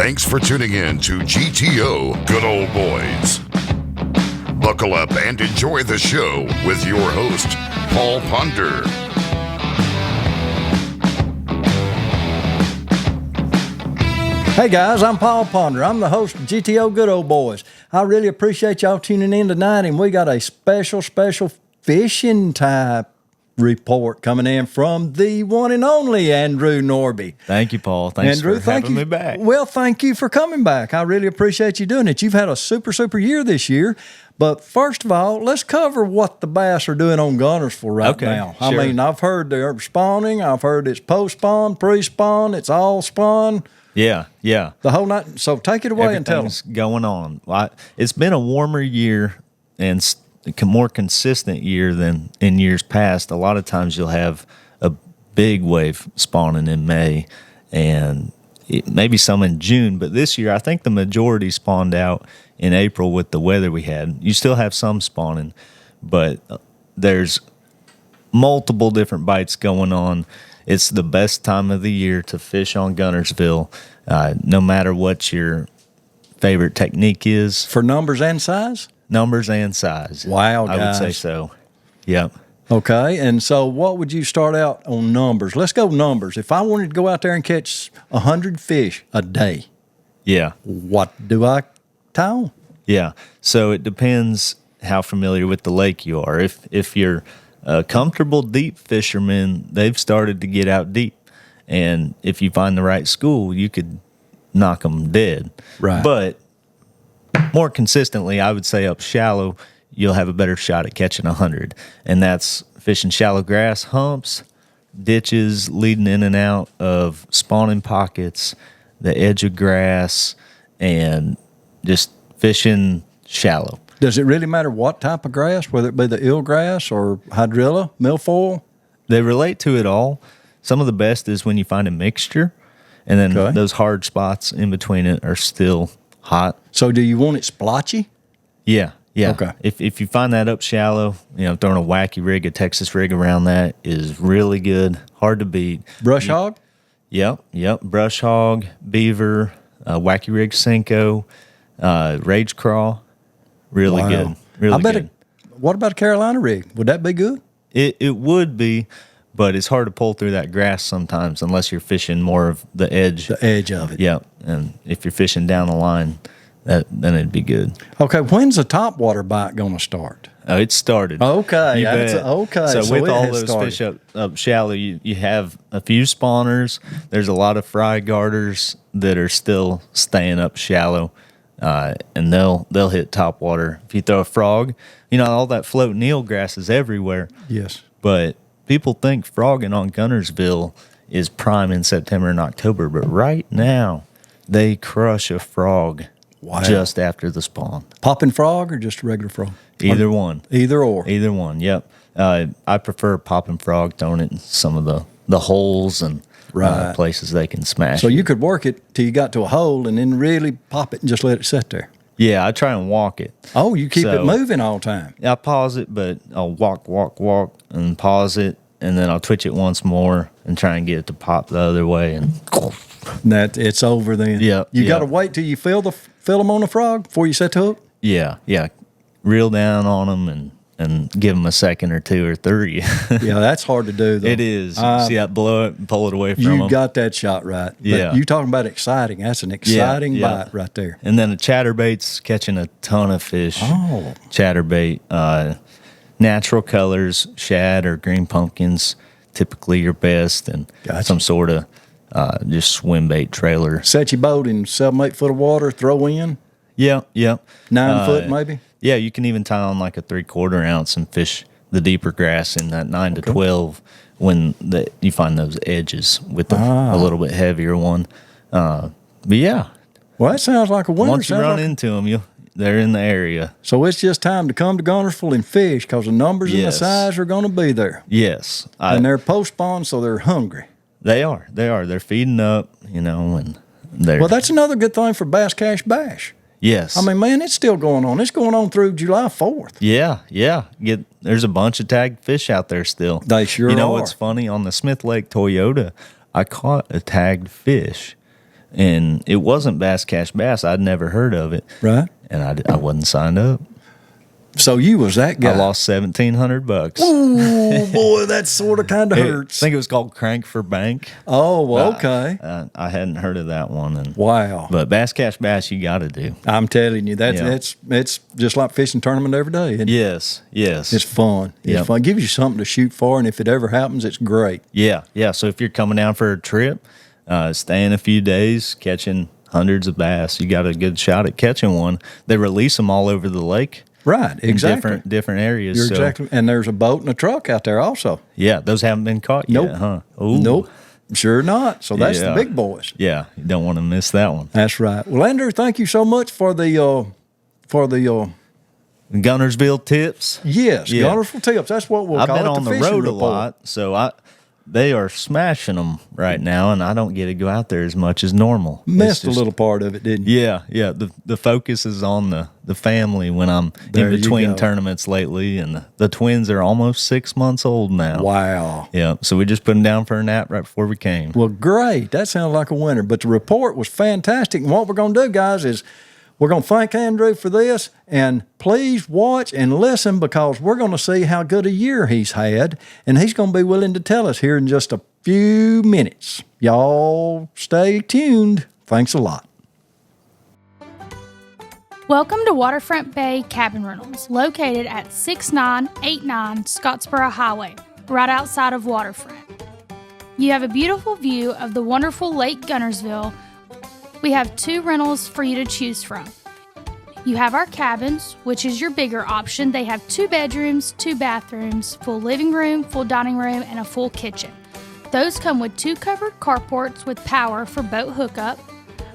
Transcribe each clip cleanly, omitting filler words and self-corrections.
Thanks for tuning in to GTO Good Old Boys. Buckle up and enjoy the show with your host, Paul Ponder. Hey guys, I'm Paul Ponder. I'm the host of GTO Good Old Boys. I really appreciate y'all tuning in tonight, and we got a special fishing type report coming in from the one and only Andrew Nordbye. Thank you, Paul. Thanks Andrew, for having me back. Well, thank you for coming back. I really appreciate you doing it. You've had a super year this year. But first of all, let's cover what the bass are doing on Guntersville right now. Sure. I mean, I've heard they're spawning. I've heard it's post-spawn, pre-spawn. It's all spawn. Yeah. The whole night. So take it away and tell us. Going on. It's been a warmer year and more consistent year than in years past. A lot of times you'll have a big wave spawning in May and maybe some in June. But this year, I think the majority spawned out in April with the weather we had. You still have some spawning, but there's multiple different bites going on. It's the best time of the year to fish on Guntersville, no matter what your favorite technique is. For numbers and size? Numbers and size. Wow, guys. I would say so. Yep. Okay, and so what would you start out on numbers? Let's go numbers. If I wanted to go out there and catch 100 fish a day, yeah, what do I tie? Yeah, so it depends how familiar with the lake you are. If you're a comfortable deep fisherman, they've started to get out deep. And if you find the right school, you could knock them dead. Right. But more consistently, I would say up shallow, you'll have a better shot at catching 100. And that's fishing shallow grass humps, ditches leading in and out of spawning pockets, the edge of grass, and just fishing shallow. Does it really matter what type of grass, whether it be the eelgrass or hydrilla, milfoil? They relate to it all. Some of the best is when you find a mixture, and then those hard spots in between it are still hot. So do you want it splotchy? Yeah. Okay. If you find that up shallow, throwing a wacky rig, a Texas rig around that is really good, hard to beat. Brush hog? Yep. Brush hog, beaver, wacky rig Senko, rage crawl. Really good. Really good. What about a Carolina rig? Would that be good? It would be, but it's hard to pull through that grass sometimes unless you're fishing more of the edge. The edge of it. Yep. And if you're fishing down the line, then it'd be good. Okay, when's the topwater bite going to start? Oh, it started. Okay. So with all those fish up shallow, you have a few spawners. There's a lot of fry garters that are still staying up shallow. And they'll hit top water. If you throw a frog, all that floating eelgrass is everywhere. Yes. But people think frogging on Guntersville is prime in September and October. But right now, they crush a frog just after the spawn. Popping frog or just a regular frog? Either one. Either or. Either one, yep. I prefer popping frog, throwing it in some of the holes and places they can smash. So you could work it till you got to a hole and then really pop it and just let it sit there. Yeah, I try and walk it. Oh, you keep it moving all the time. I pause it, but I'll walk, and pause it, and then I'll twitch it once more and try and get it to pop the other way. And that it's over then. Yeah. You got to wait till you feel them on the frog before you set the hook? Yeah. Reel down on them and give them a second or two or three. Yeah, that's hard to do, though. It is. See that blow it and pull it away from them. You got that shot right. But yeah. You talking about exciting. That's an exciting bite right there. And then a chatterbait's catching a ton of fish. Oh. Chatterbait. Natural colors, shad or green pumpkins, typically your best, and some sort of just swim bait trailer. Set your boat in 7-8 foot of water, throw in? Yeah. 9 foot maybe? Yeah, you can even tie on like a 3/4 ounce and fish the deeper grass in that 9 to 12 when you find those edges with a little bit heavier one. But yeah. Well, that sounds like a winner. Once you run into them, they're in the area. So it's just time to come to Guntersville and fish because the numbers and the size are going to be there. Yes. And they're post-spawn, so they're hungry. They are. They're feeding up, and they're... Well, that's another good thing for Bass Cash Bash. Yes. I mean, man, it's still going on. It's going on through July 4th. Yeah. There's a bunch of tagged fish out there still. They sure are. You know what's funny? On the Smith Lake Toyota, I caught a tagged fish and it wasn't Bass Cash Bass. I'd never heard of it, Right. and I wasn't signed up. So you was that guy. I lost $1,700. Ooh, boy, that sort of kind of I hurts. think it was called Crank for Bank. Oh, well, okay. I hadn't heard of that one. And Wow. but Bass Cash Bass, you got to do. I'm telling you, Yeah. it's just like fishing tournament every day. Isn't it? Yes, yes. It's fun. It's Yep. fun. It gives you something to shoot for, and if it ever happens, it's great. Yeah, yeah. So if you're coming down for a trip, staying a few days, catching hundreds of bass, you got a good shot at catching one. They release them all over the lake. Right, In exactly. different areas. You're so, exactly, and there's a boat and a truck out there also. Yeah, those haven't been caught Nope. yet, huh? Ooh. Nope, sure not. So that's the Yeah. big boys. Yeah, you don't want to miss that one. That's right. Well, Andrew, thank you so much for the Gunnersville tips. yes, Yeah. Gunnersville tips. That's what we'll I've call been it. on the fishing road a report. lot, so they are smashing them right now, and I don't get to go out there as much as normal. It's Missed a just- little part of it, didn't you? Yeah, yeah. The focus is on the family when I'm There in you between go. tournaments lately, and the twins are almost 6 months old now. Wow. Yeah, so we just put them down for a nap right before we came. Well, great. That sounds like a winner. But the report was fantastic. And what we're going to do, guys, is we're going to thank Andrew for this. And please watch and listen because we're going to see how good a year he's had. And he's going to be willing to tell us here in just a few minutes. Y'all stay tuned. Thanks a lot. Welcome to Waterfront Bay Cabin Rentals, located at 6989 Scottsboro Highway, right outside of Waterfront. You have a beautiful view of the wonderful Lake Gunnersville. We have 2 rentals for you to choose from. You have our cabins, which is your bigger option. They have 2 bedrooms, 2 bathrooms, full living room, full dining room, and a full kitchen. Those come with 2 covered carports with power for boat hookup.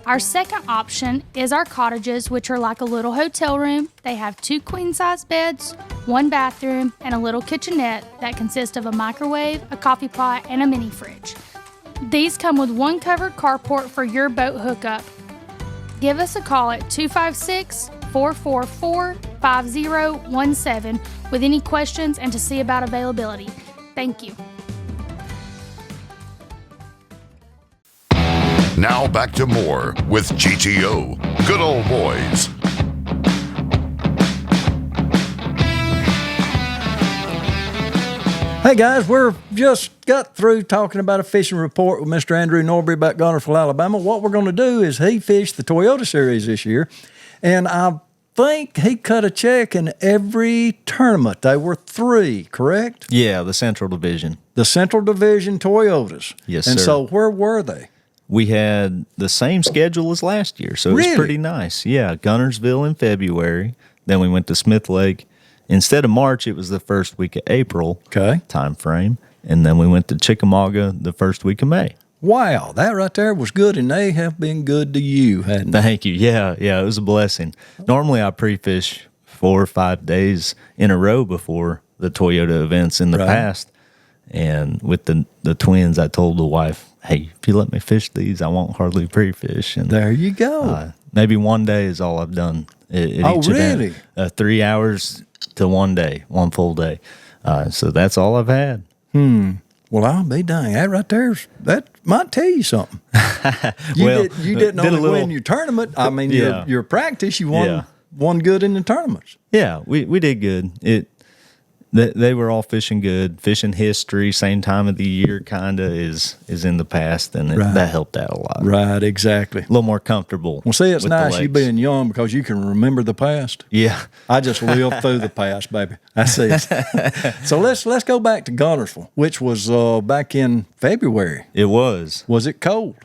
Our second option is our cottages, which are like a little hotel room. They have 2 queen-size beds, 1 bathroom, and a little kitchenette that consists of a microwave, a coffee pot, and a mini fridge. These come with 1 covered carport for your boat hookup. Give us a call at 256-444-5017 with any questions and to see about availability. Thank you. Now back to more with GTO. Good old boys. Hey guys, we're just got through talking about a fishing report with Mr. Andrew Nordbye about Gunnersville, Alabama. What we're going to do is he fished the Toyota Series this year, and I think he cut a check in every tournament. They were 3, correct? Yeah, the Central Division. The Central Division Toyotas. Yes, and sir. so where were they? We had the same schedule as last year, so it was Really? pretty nice. Yeah, Gunnersville in February. Then we went to Smith Lake. Instead of March, it was the first week of April Okay. time frame. And then we went to Chickamauga the first week of May. Wow, that right there was good, and they have been good to you, hadn't they? Thank you. Yeah, yeah, it was a blessing. Normally I pre-fish 4 or 5 days in a row before the Toyota events in the Right. past. And with the twins, I told the wife, hey, if you let me fish these, I won't hardly pre-fish. And There you go. maybe 1 day is all I've done at Oh, each event. really? 3 hours to 1 day, 1 full day. So that's all I've had. Well, I'll be dang. That right that might tell you something. Well, You didn't did a only little- win your tournament. I mean, Yeah. your practice, you won Yeah. one good in the tournaments. Yeah, we did good. They were all fishing good. Fishing history, same time of the year, kind of is in the past, and Right. that helped out a lot. Right, exactly. A little more comfortable. Well, see, it's with the nice you lakes. being young because you can remember the past. Yeah, I just lived through the past, baby. That's it. So let's go back to Gunnersville, which was back in February. it was. Was it cold?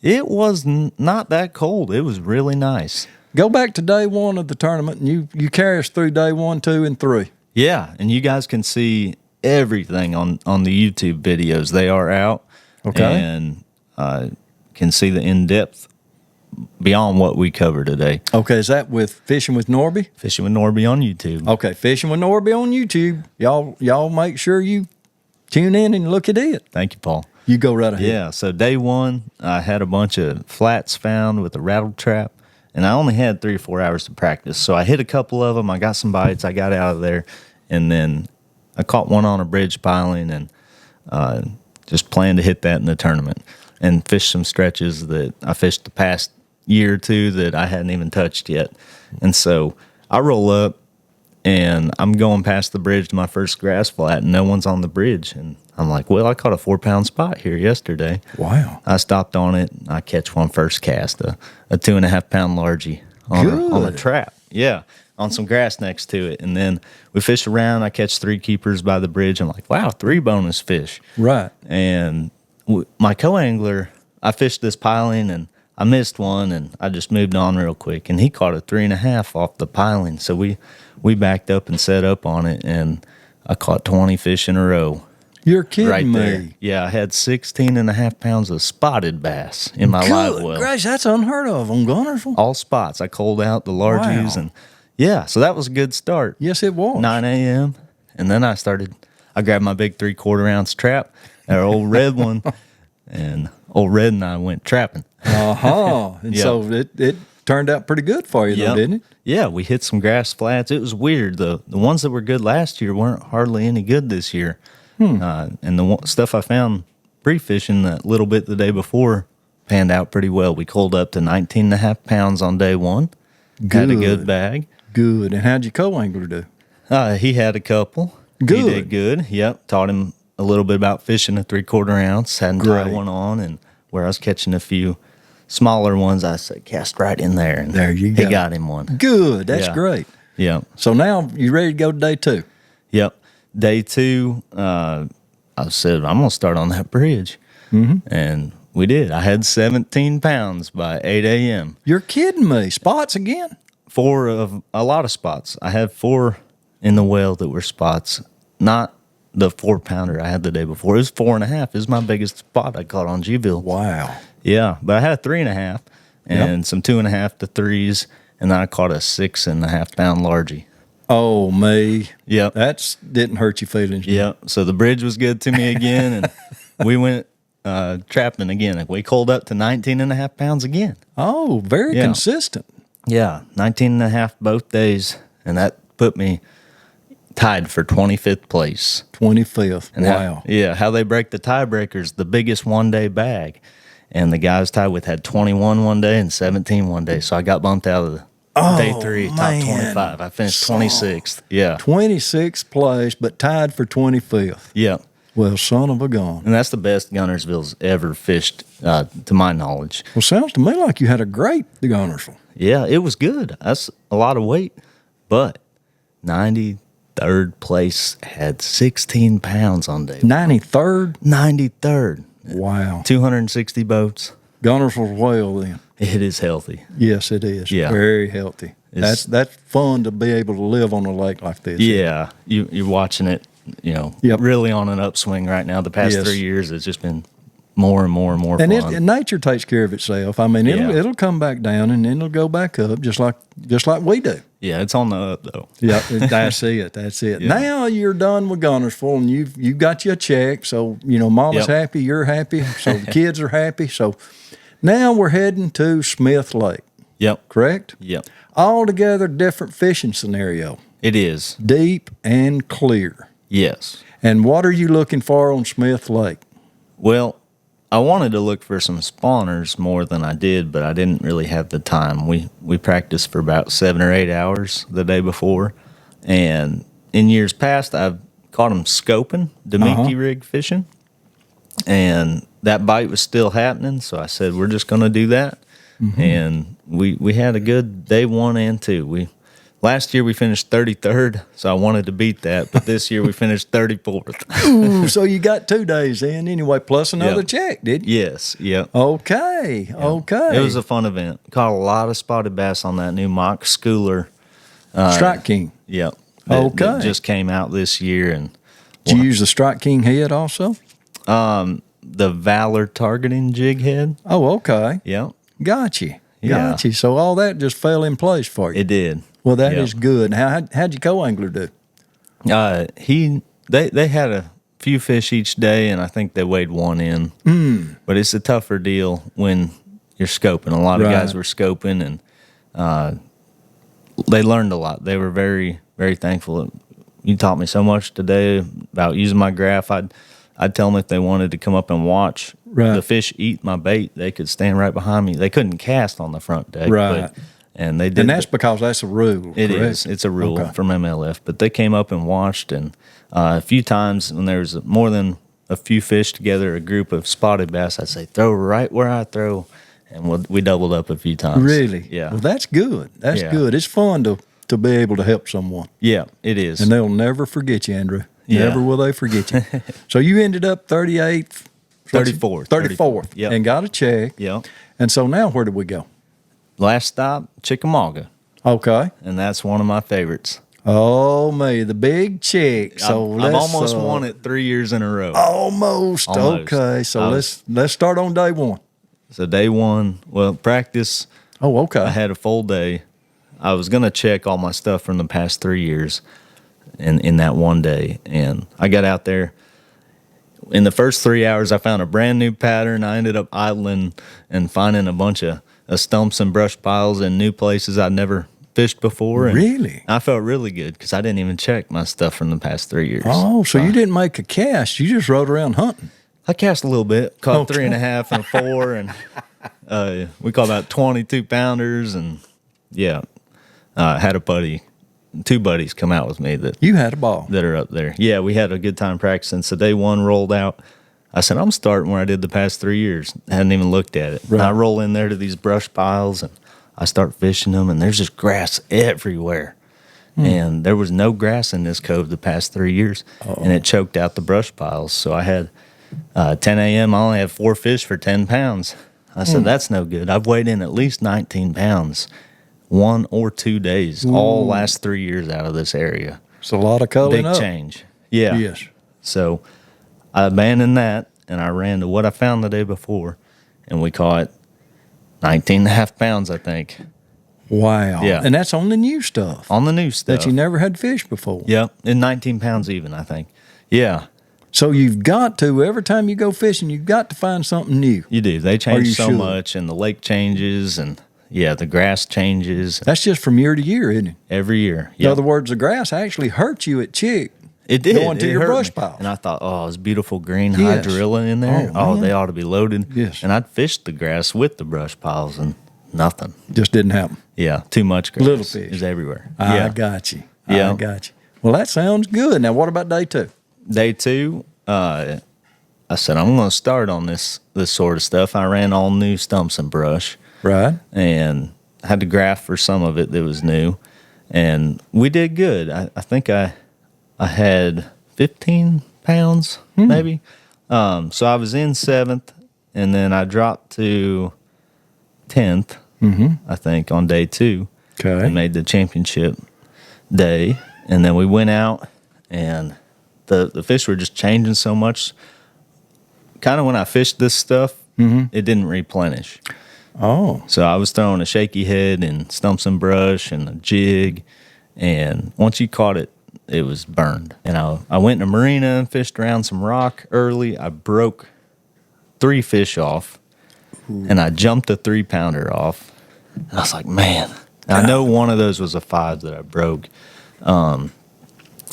It was not that cold. It was really nice. Go back to day 1 of the tournament, and you carry us through day 1, 2, and 3. Yeah, and you guys can see everything on the YouTube videos. They are out. Okay. And can see the in-depth beyond what we cover today. Okay, is that with Fishing with Nordbye? Fishing with Nordbye on YouTube. Okay, Fishing with Nordbye on YouTube. Y'all make sure you tune in and look at it. Thank you, Paul. You go right ahead. Yeah, so day 1, I had a bunch of flats found with a rattle trap, and I only had 3 or 4 hours to practice. So I hit a couple of them. I got some bites. I got out of there, and then I caught one on a bridge piling and just plan to hit that in the tournament and fish some stretches that I fished the past year or two that I hadn't even touched yet. And so I roll up and I'm going past the bridge to my first grass flat and no one's on the bridge. And I'm like, well, I caught a 4-pound spot here yesterday. Wow. I stopped on it. I catch one first cast, a 2.5-pound largie on a trap. Yeah, on some grass next to it. And then we fish around. I catch 3 keepers by the bridge. I'm like, wow, 3 bonus fish. Right. And my co-angler, I fished this piling and I missed one and I just moved on real quick. And he caught a 3.5 off the piling. So we backed up and set up on it and I caught 20 fish in a row. You're kidding Right me. there. Yeah, I had 16.5 pounds of spotted bass in my live well. Gosh, that's unheard of on Gunnersville. All spots. I culled out the largies Wow. and yeah, so that was a good start. Yes, it was. 9 a.m. And then I grabbed my big 3/4 ounce trap, our old red one, and old Red and I went trapping. And Yep. so it turned out pretty good for you, though, Yep. didn't it? Yeah, we hit some grass flats. It was weird. The ones that were good last year weren't hardly any good this year. And the stuff I found pre-fishing that little bit the day before panned out pretty well. We culled up to 19.5 pounds on day one. Had a good bag. Good. And how'd your co-angler do? He had a couple. Good. He did good. Yep. Taught him a little bit about fishing a 3/4 ounce. Hadn't tied Great. one on, and where I was catching a few smaller ones, I said cast right in there. And There you He go. got him one. Good. That's Yeah. great. Yep. So now you ready to go to day 2? Yep. Day 2, I said I'm gonna start on that bridge, and we did. I had 17 pounds by 8 a.m. You're kidding me. Spots again? 4 of a lot of spots. I had 4 in the well that were spots, not the 4-pounder I had the day before. It was 4.5. It was my biggest spot I caught on G-Ville. Wow. Yeah, but I had a 3.5 and some 2.5 to 3s, and then I caught a 6.5 pound largie. Oh, me. Yep. That's didn't hurt your feelings. Yep. So the bridge was good to me again, and we went trapping again. We culled up to 19.5 pounds again. Oh, very Yeah. consistent. Yeah, 19.5 both days, and that put me tied for 25th place. 25th. And Wow. how they break the tiebreakers, the biggest one-day bag. And the guys tied with had 21 one day and 17 one day. So I got bumped out of the day 3, top man. 25. I finished 26th. Yeah. 26th place, but tied for 25th. Yeah. Well, son of a gun. And that's the best Gunnersville's ever fished, to my knowledge. Well, sounds to me like you had a great Gunnersville. Yeah, it was good. That's a lot of weight. But 93rd place had 16 pounds on day 93rd? 93rd. Wow. 260 boats. Gunnersville's well then. It is healthy. Yes, it is. Yeah. Very healthy. It's- That's fun to be able to live on a lake like this. Yeah, you're watching it, Yep. really on an upswing right now. The past Yes. 3 years, it's just been more and more and more And fun. and nature takes care of itself. I mean, Yeah. it'll come back down and then it'll go back up just like we do. Yeah, it's on the up though. Yeah, that's it. That's it. Yeah. Now you're done with Gunnersville and you've got your check. So, Mama's Yep. happy, you're happy. So the kids are happy. So now we're heading to Smith Lake, Yep. correct? Yep. Altogether different fishing scenario, It is. deep and clear. Yes. And what are you looking for on Smith Lake? Well, I wanted to look for some spawners more than I did, but I didn't really have the time. We practiced for about 7 or 8 hours the day before, and in years past, I've caught them scoping, Demiki rig fishing, and that bite was still happening. So I said, we're just going to do that, and we had a good day 1 and 2. Last year we finished 33rd, so I wanted to beat that, but this year we finished 34th. Ooh, so you got 2 days in anyway, plus another Yep. check, did you? Yes, yep. Okay, okay. It was a fun event. Caught a lot of spotted bass on that new mock schooler. Strike King. Yep. Okay. That just came out this year, and Did you use the Strike King head also? the Valor targeting jig head. Oh, okay. Yep. Got you. Yeah. Got you. So all that just fell in place for you. It did. Well, that Yeah. is good. Now, how'd your co-angler do? They had a few fish each day, and I think they weighed 1 in. But it's a tougher deal when you're scoping. A lot of guys Right. were scoping, and they learned a lot. They were very, very thankful. You taught me so much today about using my graph. I'd tell them if they wanted to come up and watch Right. the fish eat my bait, they could stand right behind me. They couldn't cast on the front deck. Right. And they did. And that's because that's a rule. It correct? is. It's a rule Okay. from MLF. But they came up and watched, and a few times when there was more than a few fish together, a group of spotted bass, I'd say, throw right where I throw. And we doubled up a few times. Really? Yeah. Well, that's good. That's Yeah. good. It's fun to be able to help someone. Yeah, it is. And they'll never forget you, Andrew. Yeah. Never will they forget you. So you ended up 38th? 34th. 34th. Yep. And got a check. Yep. And so now where did we go? Last stop, Chickamauga. Okay. And that's one of my favorites. Oh, me, the big check. So I've let's, almost won it 3 years in a row. Almost. Almost. Okay. So let's start on day one. So day one, well, practice, Oh, okay. I had a full day. I was going to check all my stuff from the past 3 years in that one day. And I got out there. In the first 3 hours, I found a brand new pattern. I ended up idling and finding a bunch of stumps and brush piles in new places I'd never fished before. And Really? I felt really good because I didn't even check my stuff from the past 3 years. Oh, so you didn't make a cast. You just rode around hunting. I cast a little bit, caught Okay. 3.5 and a 4, and we caught about 22 pounders, and had a buddy, 2 buddies come out with me You had a ball. that are up there. Yeah, we had a good time practicing. So day one rolled out. I said, I'm starting where I did the past 3 years. I hadn't even looked at it. Right. And I roll in there to these brush piles, and I start fishing them, and there's just grass everywhere. And there was no grass in this cove the past 3 years, and it choked out the brush piles. So I had 10 a.m., I only had 4 fish for 10 pounds. I said, that's no good. I've weighed in at least 19 pounds 1 or 2 days, all last 3 years out of this area. It's a lot of culling Big up. change. Yeah. Yes. So I abandoned that, and I ran to what I found the day before, and we caught 19.5 pounds, I think, Wow. Yeah. And that's on the new stuff on the new stuff. that you never had fished before. Yep, and 19 pounds even, I think. Yeah, So you've got to, every time you go fishing, you've got to find something new. you do. They you change so should. much, and the lake changes, and the grass changes That's just from year to year, isn't it? every year. In other words, the grass actually hurts you at Chick. it did. going to It your hurt brush me. pile. And I thought, oh, it's beautiful green Yes. hydrilla in there. Oh, Oh, man. they ought to be loaded. Yes. And I'd fished the grass with the brush piles, and nothing. Just didn't happen. Yeah, too much grass. Little fish. is everywhere. I got you. Yeah. I got you. Well, that sounds good. Now, what about day two? Day two, I said I'm going to start on this sort of stuff. I ran all new stumps and brush, Right. and had to graph for some of it that was new, and we did good. I think I had 15 pounds maybe. So I was in 7th, and then I dropped to 10th, I think, on day two. Okay. And made the championship day, and then we went out, and the fish were just changing so much. Kind of when I fished this stuff, it didn't replenish. Oh. So I was throwing a shaky head and stumps and brush and a jig, and once you caught it, it was burned. And I went in a marina and fished around some rock early. I broke 3 fish off, and I jumped a 3-pounder off. And I was like, man, I know one of those was a 5 that I broke.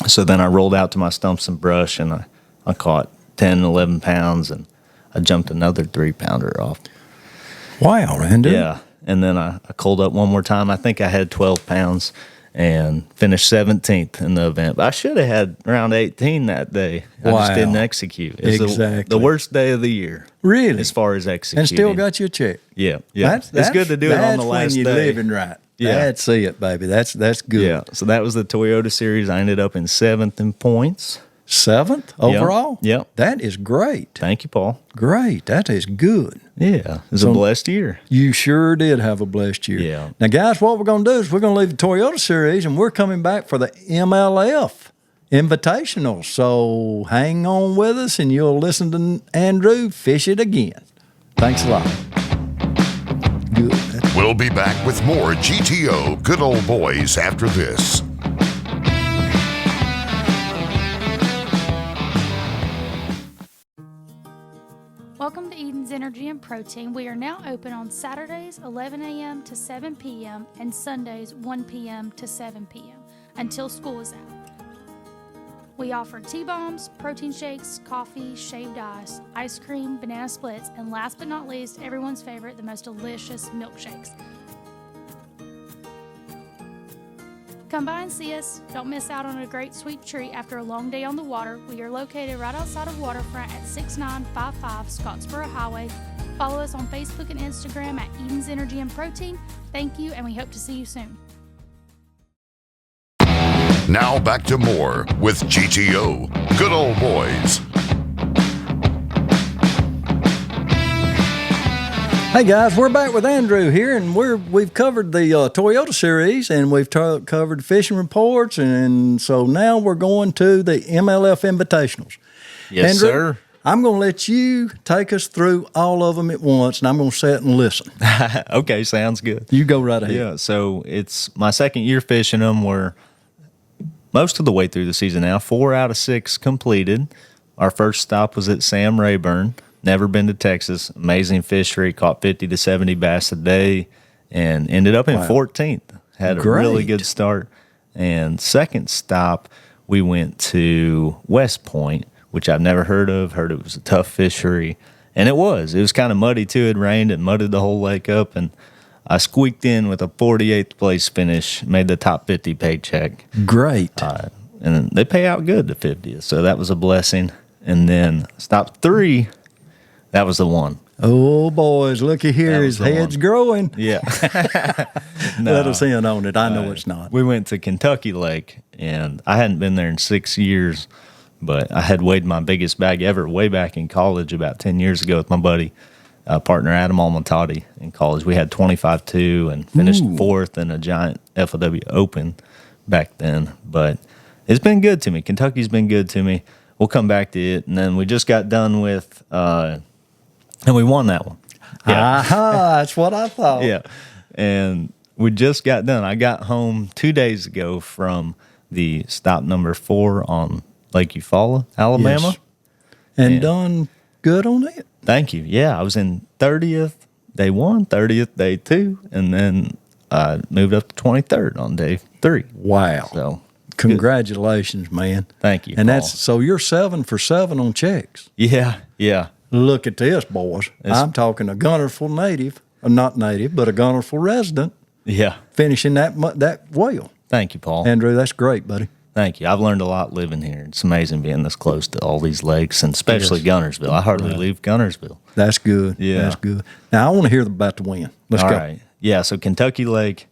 So then I rolled out to my stumps and brush, and I caught 10, 11 pounds, and I jumped another 3-pounder off. Wow, Randy. Yeah. And then I culled up one more time. I think I had 12 pounds and finished 17th in the event. But I should have had around 18 that day. I just Wow. didn't execute. It's Exactly. the worst day of the year. Really? As far as executing. And still got you a check. Yeah. Yeah. It's good to do it on the last That's when you're day. living right. Yeah. That's it, baby. That's good. Yeah. So that was the Toyota Series. I ended up in 7th in points. 7th overall? Yep. That is great. Thank you, Paul. Great. That is good. Yeah. It was a blessed year. You sure did have a blessed year. Yeah. Now, guys, what we're going to do is we're going to leave the Toyota Series and we're coming back for the MLF Invitational. So hang on with us and you'll listen to Andrew fish it again. Thanks a lot. Good. We'll be back with more GTO Good Old Boys after this. Welcome to Eden's Energy and Protein. We are now open on Saturdays 11 a.m. to 7 p.m. and Sundays 1 p.m. to 7 p.m. until school is out. We offer T-bombs, protein shakes, coffee, shaved ice cream, banana splits, and last but not least, everyone's favorite, the most delicious milkshakes. Come by and see us. Don't miss out on a great sweet treat after a long day on the water. We are located right outside of Waterfront at 6955 Scottsboro Highway. Follow us on Facebook and Instagram at Eden's Energy and Protein. Thank you, and we hope to see you soon. Now back to more with GTO, Good Old Boys. Hey guys, we're back with Andrew here, and we've covered the Toyota series, and we've covered fishing reports, and so now we're going to the MLF Invitationals. Yes, Andrew, sir. I'm going to let you take us through all of them at once, and I'm going to sit and listen. Okay, sounds good. You go right ahead. Yeah, so it's my second year fishing them. We're most of the way through the season now. 4 out of 6 completed. Our first stop was at Sam Rayburn. Never been to Texas. Amazing fishery. Caught 50 to 70 bass a day and ended up in 14th. Had a really good start. And second stop, we went to West Point, which I've never heard of. Heard it was a tough fishery. And it was. It was kind of muddy, too. It rained. It mudded the whole lake up. And I squeaked in with a 48th place finish. Made the top 50 paycheck. Great. And they pay out good, the 50th. So that was a blessing. And then stop 3, that was the one. Oh, boys, looky here. His head's growing. Yeah. Let us in on it. I know it's not. We went to Kentucky Lake, and I hadn't been there in 6 years, but I had weighed my biggest bag ever way back in college about 10 years ago with my buddy, partner Adam Almontotti in college. We had 25-2 and finished 4th in a giant FLW Open back then. But it's been good to me. Kentucky's been good to me. We'll come back to it. And then we just got done with and we won that one. Yeah. Aha, that's what I thought. Yeah. And we just got done. I got home 2 days ago from the stop number 4 on Lake Eufaula, Alabama. Yes. And done good on it. Thank you. Yeah, I was in 30th day 1, 30th day 2, and then I moved up to 23rd on day 3. Wow. So congratulations, man. Thank you, And Paul. that's so you're 7 for 7 on checks. Yeah. Look at this, boys. I'm talking a Gunnersville native, not native, but a Gunnersville resident Yeah. finishing that well. Thank you, Paul. Andrew, that's great, buddy. Thank you. I've learned a lot living here. It's amazing being this close to all these lakes, and especially Gunnersville. I hardly leave Gunnersville. That's good. Yeah. That's good. Now, I want to hear about the win. Let's All go. right. Yeah, so Kentucky Lake,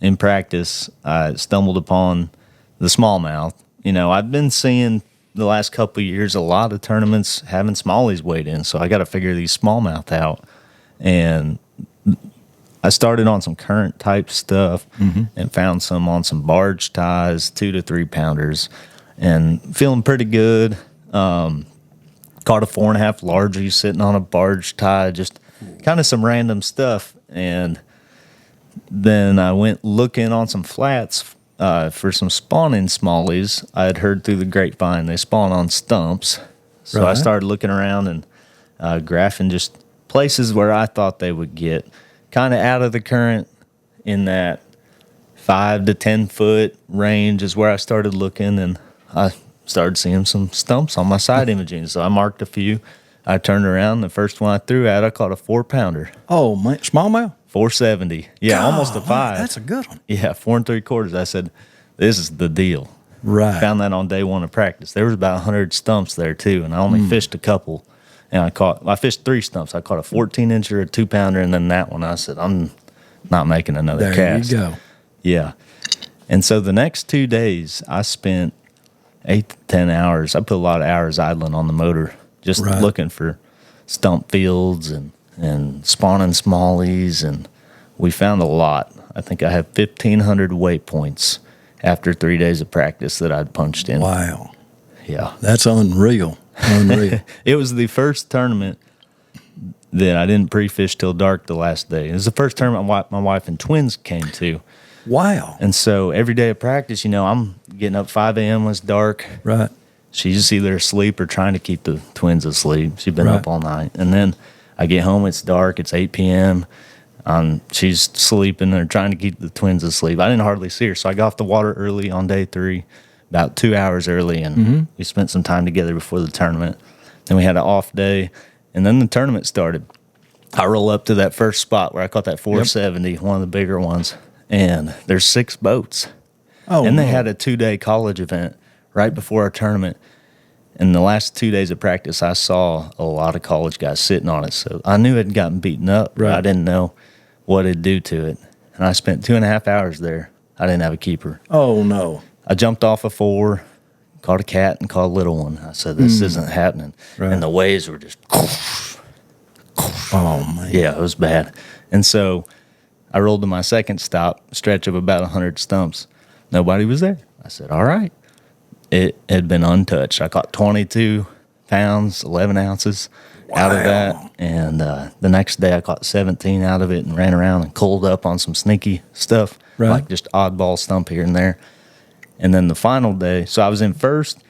in practice, I stumbled upon the smallmouth. You know, I've been seeing the last couple of years a lot of tournaments having smallies weighed in, so I got to figure these smallmouth out. And I started on some current type stuff and found some on some barge ties, 2 to 3 pounders, and feeling pretty good. Caught a 4.5 largie sitting on a barge tie, just kind of some random stuff. And then I went looking on some flats for some spawning smallies. I had heard through the grapevine they spawn on stumps. So I started looking around and graphing just places where I thought they would get kind of out of the current in that 5 to 10 foot range is where I started looking, and I started seeing some stumps on my side imaging. So I marked a few. I turned around. The first one I threw at, I caught a 4-pounder. Oh, man. Smallmouth? 470. Yeah, almost a 5. That's a good one. Yeah, 4 3/4. I said, this is the deal. Right. Found that on day 1 of practice. There was about 100 stumps there too, and I only fished a couple. And I fished 3 stumps. I caught a 14-incher, a 2-pounder, and then that one. I said, I'm not making another cast. There you go. Yeah. And so the next 2 days, I spent 8 to 10 hours. I put a lot of hours idling on the motor, just looking for stump fields and spawning smallies, and we found a lot. I think I have 1,500 waypoints after 3 days of practice that I'd punched in. Wow. Yeah. That's unreal. Unreal. It was the first tournament that I didn't pre-fish till dark the last day. It was the first tournament my wife and twins came to. Wow. And so every day of practice, you know, I'm getting up 5 a.m. when it's dark. Right. She's either asleep or trying to keep the twins asleep. She's been up all night. And then I get home, it's dark, it's 8 p.m. She's sleeping or trying to keep the twins asleep. I didn't hardly see her. So I got off the water early on day 3, about 2 hours early, and we spent some time together before the tournament. Then we had an off day, and then the tournament started. I roll up to that first spot where I caught that 470, one of the bigger ones, and there's 6 boats. Oh, and they had a 2-day college event right before our tournament. In the last 2 days of practice, I saw a lot of college guys sitting on it. So I knew it had gotten beaten up, but I didn't know what it'd do to it. And I spent 2.5 hours there. I didn't have a keeper. Oh, no. I jumped off a 4, caught a cat, and caught a little one. I said, this isn't happening. Right. And the waves were just... Oh, man. Yeah, it was bad. And so I rolled to my second stop, stretch of about 100 stumps. Nobody was there. I said, all right. It had been untouched. I caught 22 pounds, 11 ounces out of that. And the next day I caught 17 out of it and ran around and culled up on some sneaky stuff, like just oddball stump here and there. And then the final day, so I was in first,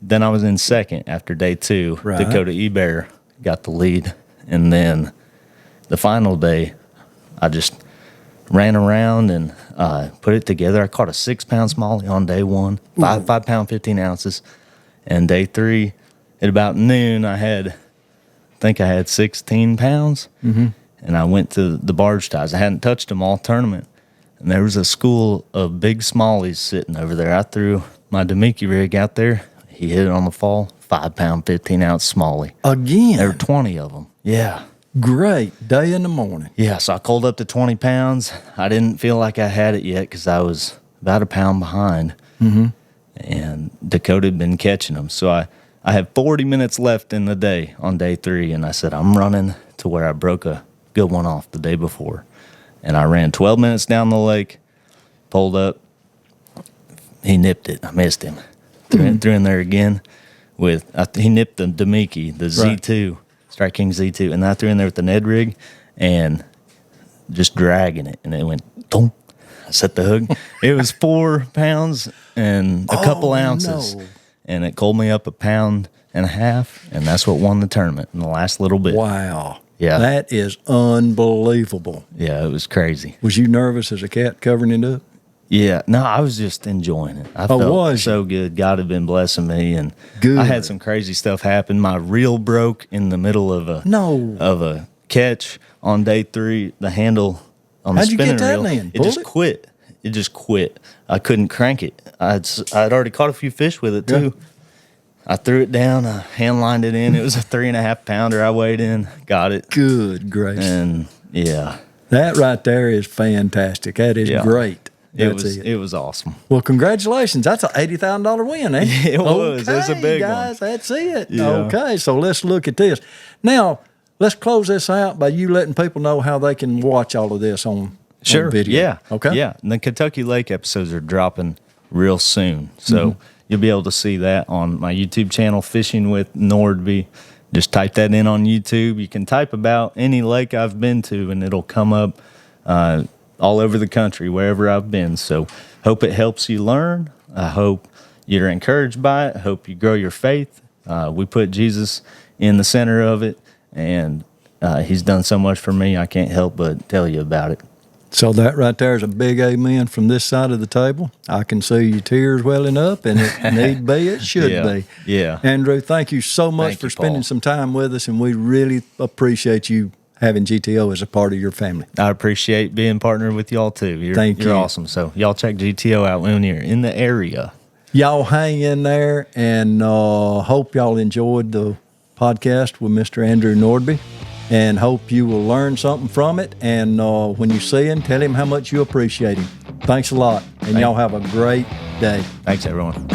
then I was in second after day 2. Dakota Ebear got the lead. And then the final day, I just ran around and put it together. I caught a 6-pound smallie on day 1, 5 pound, 15 ounces. And day 3, at about noon, I think I had 16 pounds. And I went to the barge ties. I hadn't touched them all tournament. And there was a school of big smallies sitting over there. I threw my Demiki rig out there. He hit it on the fall, 5 pound, 15 ounce smallie. Again? There were 20 of them. Yeah. Great day in the morning. Yeah, so I culled up to 20 pounds. I didn't feel like I had it yet because I was about a pound behind. And Dakota had been catching them. So I had 40 minutes left in the day on day 3, and I said, I'm running to where I broke a good one off the day before. And I ran 12 minutes down the lake, pulled up. He nipped it. I missed him. Threw in there again he nipped the Demiki, the Z2. Strike King Z2, and I threw in there with the Ned rig and just dragging it, and it went thump. I set the hook. It was 4 pounds and a couple ounces, and it culled me up 1.5 pounds, and that's what won the tournament in the last little bit. Wow. Yeah. That is unbelievable. Yeah, it was crazy. Was you nervous as a cat covering it up? Yeah, no, I was just enjoying it. I felt so good. God had been blessing me, and I had some crazy stuff happen. My reel broke in the middle of a catch on day 3. The handle on the spinning reel, it just quit. It just quit. I couldn't crank it. I'd already caught a few fish with it too. I threw it down. I hand lined it in. It was a 3.5 pounder. I weighed in, got it. Good gracious! And yeah, that right there is fantastic. That is great. It was awesome. Well, congratulations. That's an $80,000 win, eh? It was. It was a big guys, one. That's it. Yeah. Okay, so let's look at this. Now, let's close this out by you letting people know how they can watch all of this on video. Yeah. Okay. Yeah. And the Kentucky Lake episodes are dropping real soon. So you'll be able to see that on my YouTube channel, Fishing with Nordbye. Just type that in on YouTube. You can type about any lake I've been to, and it'll come up all over the country, wherever I've been. So hope it helps you learn. I hope you're encouraged by it. I hope you grow your faith. We put Jesus in the center of it, and he's done so much for me, I can't help but tell you about it. So that right there is a big amen from this side of the table. I can see your tears welling up, and if need be, it should be. Yeah. Andrew, thank you so much for spending some time with us, and we really appreciate you having GTO as a part of your family. I appreciate being partnered with y'all too. You're awesome. So y'all check GTO out when you're in the area. Y'all hang in there, and hope y'all enjoyed the podcast with Mr. Andrew Nordbye, and hope you will learn something from it. And when you see him, tell him how much you appreciate him. Thanks a lot, and y'all have a great day. Thanks, everyone.